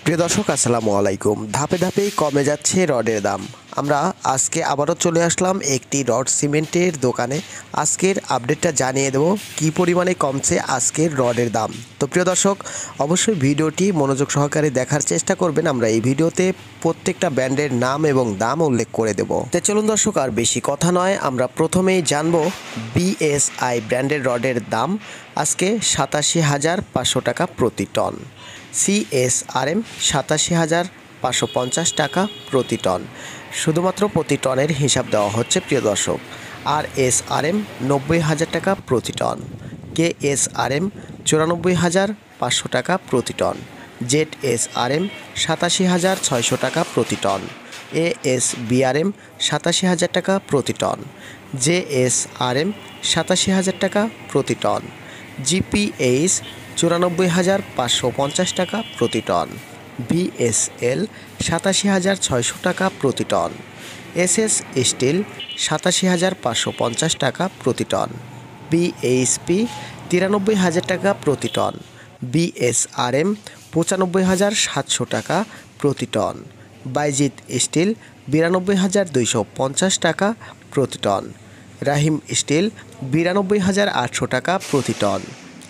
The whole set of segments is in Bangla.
প্রিয় দর্শক আসসালামু আলাইকুম। ধাপে ধাপেই কমে যাচ্ছে রডের দাম। আমরা আজকে আবারও চলে আসলাম একটি রড সিমেন্টের দোকানে। আজকের আপডেটটা জানিয়ে দেব কী পরিমাণে কমছে আজকের রডের দাম। তো প্রিয় দর্শক অবশ্যই ভিডিওটি মনোযোগ সহকারে দেখার চেষ্টা করবেন। আমরা এই ভিডিওতে প্রত্যেকটা ব্র্যান্ডের নাম এবং দাম উল্লেখ করে দেব। তো চলুন দর্শক আর বেশি কথা নয়, আমরা প্রথমেই জানবো বিএসআই ব্র্যান্ডের রডের দাম আজকে 87,500 টাকা প্রতি টন। সিএসআরএম 87,550 টাকা প্রতি টন। শুধুমাত্র প্রতি টনের হিসাব দেওয়া হচ্ছে প্রিয় দর্শক। আর এসআরএম 90,000 টাকা প্রতি টন। কেএসআরএম 94,500 টাকা প্রতি টন। জেডএসআরএম 87,600 টাকা প্রতি টন। এএসবিআরএম 87,000 টাকা প্রতি টন। জেএসআরএম 87,000 টাকা প্রতি টন। জিপিএইচ 94,550 টাকা প্রতি টন। বিএসএল 87,600 টাকা প্রতি টন। এসএস স্টিল 87,550 টাকা প্রতি টন। বিএইচপি 93,000 টাকা প্রতি টন। বিএসআরএম 95,700 টাকা প্রতি টন। বাইজিৎ স্টিল 92,250 টাকা প্রতি টন। রাহিম স্টিল 92,800 টাকা প্রতি টন।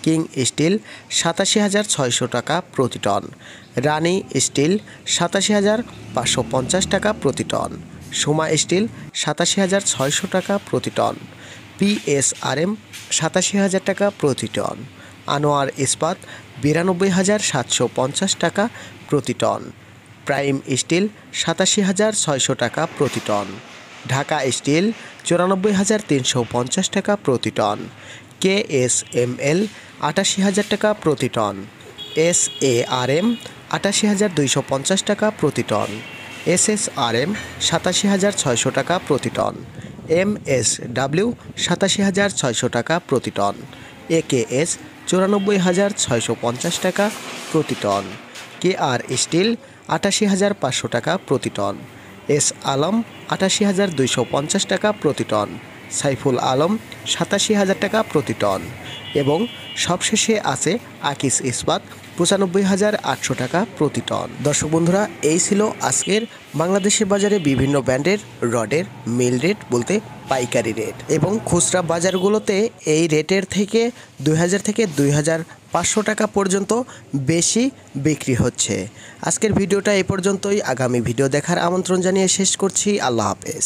কিং স্টিল 87,600 টাকা প্রতি টন। রানি স্টিল 87,550 টাকা প্রতি টন। সোমা স্টিল 87,600 টাকা প্রতি টন। পিএসআরএম 87,000 টাকা প্রতি টন। আনোয়ার ইস্পাত 92,750 টাকা প্রতি টন। প্রাইম স্টিল 87,600 টাকা প্রতি টন। ঢাকা স্টিল 94,350 টাকা প্রতি টন। কেএসএমএল 88,000 টাকা প্রতি টন। এসএআরএম 88,250 টাকা প্রতি টন। এসএসআরএম 87,600 টাকা প্রতি টন। এমএসডাব্লিউ 87,600 টাকা প্রতি টন। একেএস 94,650 টাকা প্রতি টন। কেআর স্টিল 88,500 টাকা প্রতি টন। এস আলম 88,250 টাকা প্রতি টন। সাইফুল আলম 87,000 টাকা প্রতি টন। এবং সবশেষে আছে আকিস ইস্পাত 95,800 টাকা প্রতি টন। দর্শক বন্ধুরা, এই ছিল আজকের বাংলাদেশের বাজারে বিভিন্ন ব্র্যান্ডের রডের মিল রেট বলতে পাইকারি রেট, এবং খুচরা বাজারগুলোতে এই রেটের থেকে 2,000 থেকে 2,500 টাকা পর্যন্ত বেশি বিক্রি হচ্ছে। আজকের ভিডিওটা এই পর্যন্তই। আগামী ভিডিও দেখার আমন্ত্রণ জানিয়ে শেষ করছি। আল্লাহ হাফেজ।